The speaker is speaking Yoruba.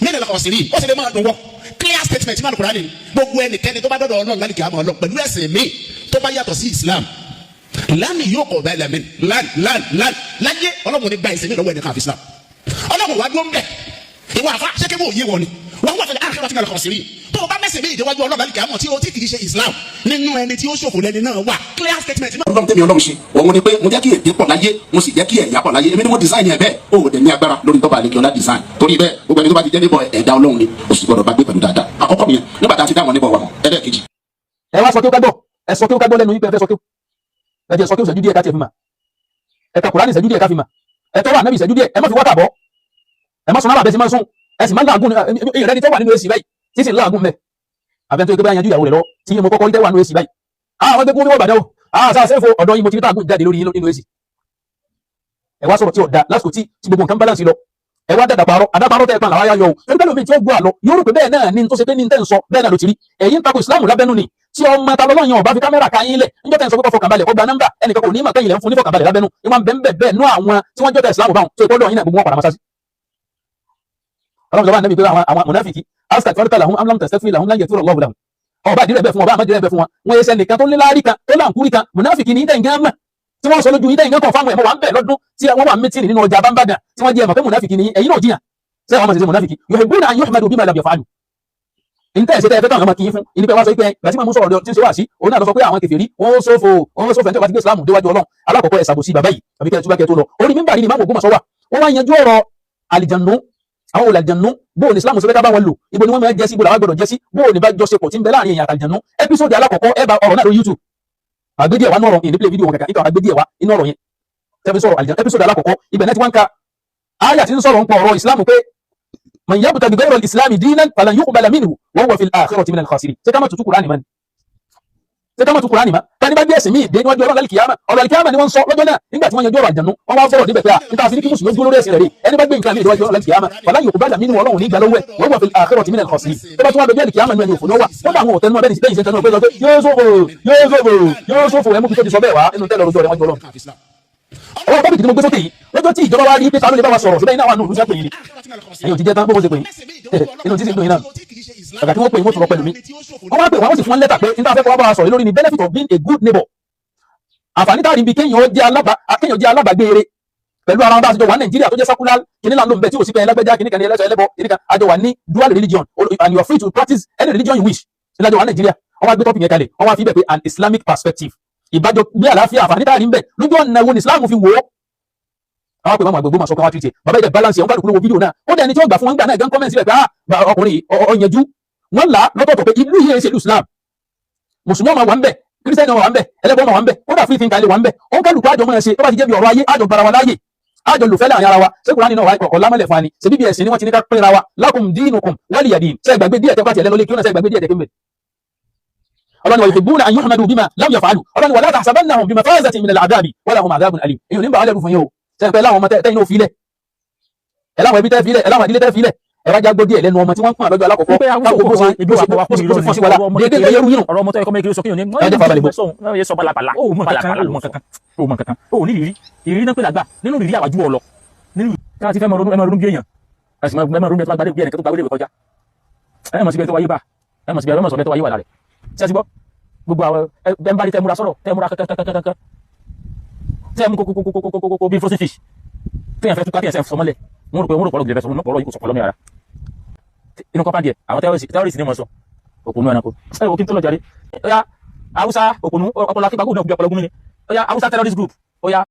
mẹ́rin lọ́kọ̀ sí rí ó sì lè máa dùn wọ́ clear statement máa lùkùrá ni gbogbo ẹnikẹ́ni tó bá dọ̀dọ̀ ọlọ́run lálẹ́ kí a máa lọ pẹ̀lú ẹ̀sìn mi tó bá yàtọ̀ sí Islam láàmì yóò kọ̀ bá ẹlẹ́mìn láyé ọlọ́run ní gba ìsinmi lọ́wọ́ ẹnìkan àfi Islam ọlọ́run wá dúró ń bẹ̀ ìwọ àfa ṣé kébù òye wọ ni wọ́n wà fẹ́lẹ́ àkàrà tí kò sí rí tó o bá mẹ́sìn mí ìdíwájú ọlọ́run lálẹ́ kí a mọ̀ tí o ti kì í ṣe Islam nínú ẹni tí ó ṣòfò lẹ́ni náà wà clear statement. ọlọ́run tẹ́mi ọlọ́run ṣe òun ni pé mo jẹ́ kí èdè pọ̀ láyé mo sì jẹ́ kí ẹ̀yà pọ̀ láyé èmi ni mo design ẹ̀ bẹ́ẹ̀ o ò dẹ̀ ní agbára lórí tọ́ba àlejò ọlá design torí bẹ́ẹ̀ gbogbo ẹni tó bá ti jẹ́ níbọ̀ ẹ̀dá ọlọ́run ni o sì gbọ́dọ̀ bá gbé pẹ̀lú dáadáa àkọ́kọ́ mi nígbà tá a ti dáwọn níbọ̀ wa mọ̀ ẹlẹ́ẹ̀kejì. ẹ wá sọ kí ó kágbọ́ ẹ sọ kí ó kágbọ́ lẹ́nu yín pé ẹ fẹ́ sọ kí ó ẹ jẹ́ sọ kí ó ṣẹ́jú díẹ̀ ká tiẹ̀ fi mà ẹ ka Kùránì ìṣẹ́jú díẹ̀ ká fi mà ẹ tọ́wọ́ ànábì ìṣẹ́jú díẹ̀ ẹ má fi wákà bọ́ ẹ má sọ náà bẹ́ẹ̀ sí máa sún ẹ sì máa ń làágùn ìrẹ́ni tẹ́wà nínú èsì báyìí tí sì ń làágùn mẹ́ àbẹ́ntó ìgbé bá yanjú ìyàwó rẹ̀ lọ tí mo kọ́kọ́ tẹ́wà nínú èsì báyìí àwọn ẹgbẹ́ kúrò bàdá o sáà sẹ́fọ̀ ọ̀dọ́ yìí mo ti rí tààgùn jáde lórí nínú èsì ẹ wá sọ̀rọ̀ tí ọ̀dà lásìkò tí gbogbo nǹkan balance lọ ẹ wá àdàparọ́ tẹ́ ẹ̀ pan làwọn ayá yọ o ẹni bẹ́ẹ̀ lómi tí ó gbọ́ àlọ́ yóò rò pé bẹ́ẹ̀ náà ni tó ṣe pé ní tẹ́ ń sọ bẹ́ẹ̀ náà ló ti rí ẹ̀yin tako Islam lábẹ́nu ni tí ọmọ ta lọ́lọ́ yẹn ọba fi kámẹ́rà ká yín lẹ̀ níjọ́ tẹ́ ń sọ pé fọkànbalẹ̀ ọgbà nọ́mbà ẹnìkan kò ní ìmọ̀ kẹ́yìn lẹ́ ń fún ní fọkànbalẹ̀ lábẹ́nu ìwọ̀n bẹ́ẹ̀ nú àwọn tí wọ́n jọ́tẹ̀ Islam báwọn tó ìpọ́dọ̀ yín náà gbogbo wọn padà masasi. ọlọ́run sọ bá nàbí pé àwọn mùnáfìkì astaghfirta lahum am lam tastaghfir lahum lan yaghfira Allahu lahum ọba àdìrẹ́ bẹ́ẹ̀ fún ọba àmàdìrẹ́ bẹ́ẹ̀ fún wọn wọn yẹ sẹ́nìkan tó lélárí kan tó láǹkúrí kan mùnáfìkì ní ìdẹ́yìn gánmà tí wọ́n sọ lójú ìdẹ́yìn gán kan fáwọn ẹ̀mọ́ wà ń bẹ̀ lọ́dún tí wọ́n wà mítìrì nínú ọjà bámbàgà tí wọ́n jẹ́ ẹ̀mọ̀ pé mùnáfìkì ní ẹ̀yìn náà jiyàn sẹ́wọ̀n ọmọ ṣẹṣẹ mùnáfìkì yuhibbuna an yuhmadu bima lam yaf'alu níta ẹ̀sẹ̀ tẹ́ẹ̀fẹ́ táwọn ọmọ kìí fún ìní pé wọ́n sọ pé ìgbà tí mo mú sọ̀rọ̀ tí ń ṣe wá sí òun náà lọ sọ pé àwọn kèfèrí wọ́n sófò ẹ̀ńtẹ́ bá ti gbé Islam déwájú Ọlọ́run alákọ̀ọ́kọ́ ẹ̀sàbò sí bàbá yìí àbí kẹ́ẹ̀ túbákẹ́ tó lọ orí mímbà ní ìmáàmù Ògbómọ̀ṣọ́ wà wọ́n wá yanjú ọ̀rọ̀ àlìjànú àwọn olàjànú bóò ní Islam sọ pé ká bá wọn lò ibo ni wọ́n máa jẹ́ sí ibo làwọn gbọdọ̀ jẹ́ sí bóò ní bá jọṣepọ̀ tí ń bẹ láàrin èèyàn àtàlìjànú ẹ́písòdì alákọ̀ọ́kọ́ ẹ bá ọ̀rọ̀ náà lórí YouTube àgbédìí ẹ̀wá náà ní play video wọn kankan nítorí àgbédìí ẹ̀wá inú ọ̀rọ̀ yẹn tẹ́fí sọ̀rọ̀ àlìjànú ẹ́písòdì alákọ̀ọ́kọ́ ibẹ̀ náà ti wọ́n ka áyà tí ń sọ̀rọ̀ ń pọ̀ ọ̀rọ̀ Islam pé man yabtaghi ghayra al-islami dinan falan yuqbala minhu wa huwa fil akhirati minal khasirin ṣé ká má tutù Kùránì mọ́ ṣé ká má tutù Kùránì mọ́ tani bá gbé ẹ̀sìn míì dé níwájú Ọlọ́run lálìkìyámà ọ̀rọ̀ àlìkìyámà ni wọ́n sọ lọ́jọ́ náà nígbà tí wọ́n yanjú ọ̀rọ̀ àjànú wọ́n wá sọ̀rọ̀ níbẹ̀ pé níta àfi ní kí mùsùlùmí dúró lórí ẹ̀sìn rẹ̀ rí ẹni bá gbé nǹkan míì níwájú Ọlọ́run lálìkìyámà falan yuqbala minhu Ọlọ́run ní ìgbà lọ́wọ́ ẹ̀ wa huwa fil akhirati minal khasirin tó bá tún wá lọ́jọ́ àlìkìyámà nínú ẹni òfò náà wà wọ́n bá àwọn ọ̀tẹ́ nínú bẹ́ẹ̀ ṣe ń tẹnu pé yóò sófò ẹmú kí tó ti sọ bẹ́ẹ̀ wá nínú tẹ́lẹ̀ ọjọ́ rẹ̀ wọ́n jọ Ọlọ́run ọwọ́ tọ́bìkì tí mo gbé sókè yìí lọ́jọ́ tí ìjọba wa rí pé ta ló lè bá wa sọ̀rọ̀ síbẹ̀ iná wà nù lùsẹ́ pè yìí ẹ̀yìn òtí jẹ́ tán gbogbo ṣe pè yìí inú tí sì ń dùn yìí náà ọ̀gá tí wọ́n pè yìí wọ́n tọrọ pẹ̀lú mi wọ́n wá pè wọ́n sì fún wọn lẹ́tà pé níta fẹ́ kọ́ wá bá wa sọ̀rọ̀ lórí ni benefit of being a good neighbor àǹfààní táàrí bí kéèyàn jẹ́ alábàgbé eré pẹ̀lú ara wọn bá a ti jọ wà ní Nàìjíríà tó jẹ́ secular kìnní là ń lò ń bẹ tí ò sí pé ẹlẹ́gbẹ́já kìnní kan ní ẹlẹ́sọ̀ ẹlẹ́bọ kìnní kan àjọ wà ní dual religion and you are free to practice any religion you wish ìlàjọ wà ní Nàìjíríà wọ́n wá gbé topic yẹn kalẹ̀ wọ́n wá fi bẹ̀ pé an Islamic perspective ìbájọ gbé àlàáfíà àǹfààní táàrí ń bẹ lójú ọ̀nà wo ni Islam fi wò ó àwọn pè máa gbogbo máa sọ pé wọ́n ti tẹ̀ bàbá ìdẹ̀ balance ẹ̀ wọ́n kálukú lówó fídíò náà ó dẹ̀ ní tí ó gbà fún wọn gbà náà gan comment sílẹ̀ pé ọkùnrin ọ̀yẹ̀jú wọ́n là lọ́tọ̀ọ̀tọ̀ pé ìlú yìí ṣe ìlú Islam mùsùlùmí ọmọ wà ń bẹ̀ kírísítẹ́nì ọmọ wà ń bẹ̀ ẹlẹ́bọ̀ ọmọ wà ń bẹ̀ ó dà free thinker wà ń bẹ̀ ó kálukú àjọ mọ́ ẹ ṣe tó bá ti jẹ́ bí ọ̀rọ̀ ayé àjọ bara wa láàyè àjọ lùfẹ́ láàrin ara wa ṣé Kùránì náà wà ọ̀kọ̀ lámọ́lẹ̀ fún wa ni ṣe bíbí ẹ̀sìn ni wọ́n ti ní ká pín ra wa lakum dinukum waliya din ṣe gbàgbé díẹ̀ tẹ́ pàtì ẹ̀lẹ́lọ́lé kí ó náà ṣe gbàgbé díẹ̀ tẹ́ kémbè ọlọ́ni wa yuhibbuna an yuhmadu bima lam yaf'alu ọlọ́ni wa la tahsabannahum bimafazatin min al-'adhabi wa lahum 'adhabun alim èyí ò ní bá wàlẹ́ fún yín o ṣe pẹ́ láwọn ọmọ tẹ́ inú filẹ̀ ẹ̀láwọn ẹbí tẹ́ filẹ̀ ẹ̀láwọn ìdílé tẹ́ filẹ̀ ẹ̀rọ jágbó díẹ̀ lẹ́nu ọmọ tí wọ́n ń pọ̀ lọ́jọ́ alákọ̀ọ́kọ́ ọ̀rọ̀ ọmọ tó ẹ̀kọ́ mẹ́kiri sókè òní ẹ̀ sọ balabala ó mọ̀ kankan ó ní ìrírí náà pé làgbà nínú ìrírí àwájú ọ̀lọ́ nínú káà ti fẹ́ mọ̀ ọdún bí èèyàn àti mọ̀ ọdún bí ẹ̀tọ́ bí ẹnìkan tó gbàgbé kọjá ẹ̀ mọ̀ sí tó wáyé bá ẹ̀ mọ̀ sí ọmọ sọ̀rọ̀ tó wáyé wà lára rẹ̀ tí a ti gbọ́ gbogbo àwọn ẹ̀ ń bá rí tẹ́ múra sọ̀rọ̀ tẹ́ múra kankan tẹ́ mú kókókókókó bí frozen fish téèyàn fẹ́ tún ká téèyàn sọmọ́lẹ̀ wọ́n rò pé ọ̀rọ̀ ìgbẹ̀fẹ́ sọmọ́ ọ̀rọ̀ yìí kò sọ̀pọ̀ lọ́mí ara inú kọ́pá díẹ̀ àwọn terrorist ní mọ̀ sọ òkùnú ẹranko ẹ̀wọ̀ kí n tó lọ jàre ọya Haúsá òkùnú ọpọlọ akíkpagó náà bí ọpọlọ gúnmí ni ọya Haúsá terrorist group ọya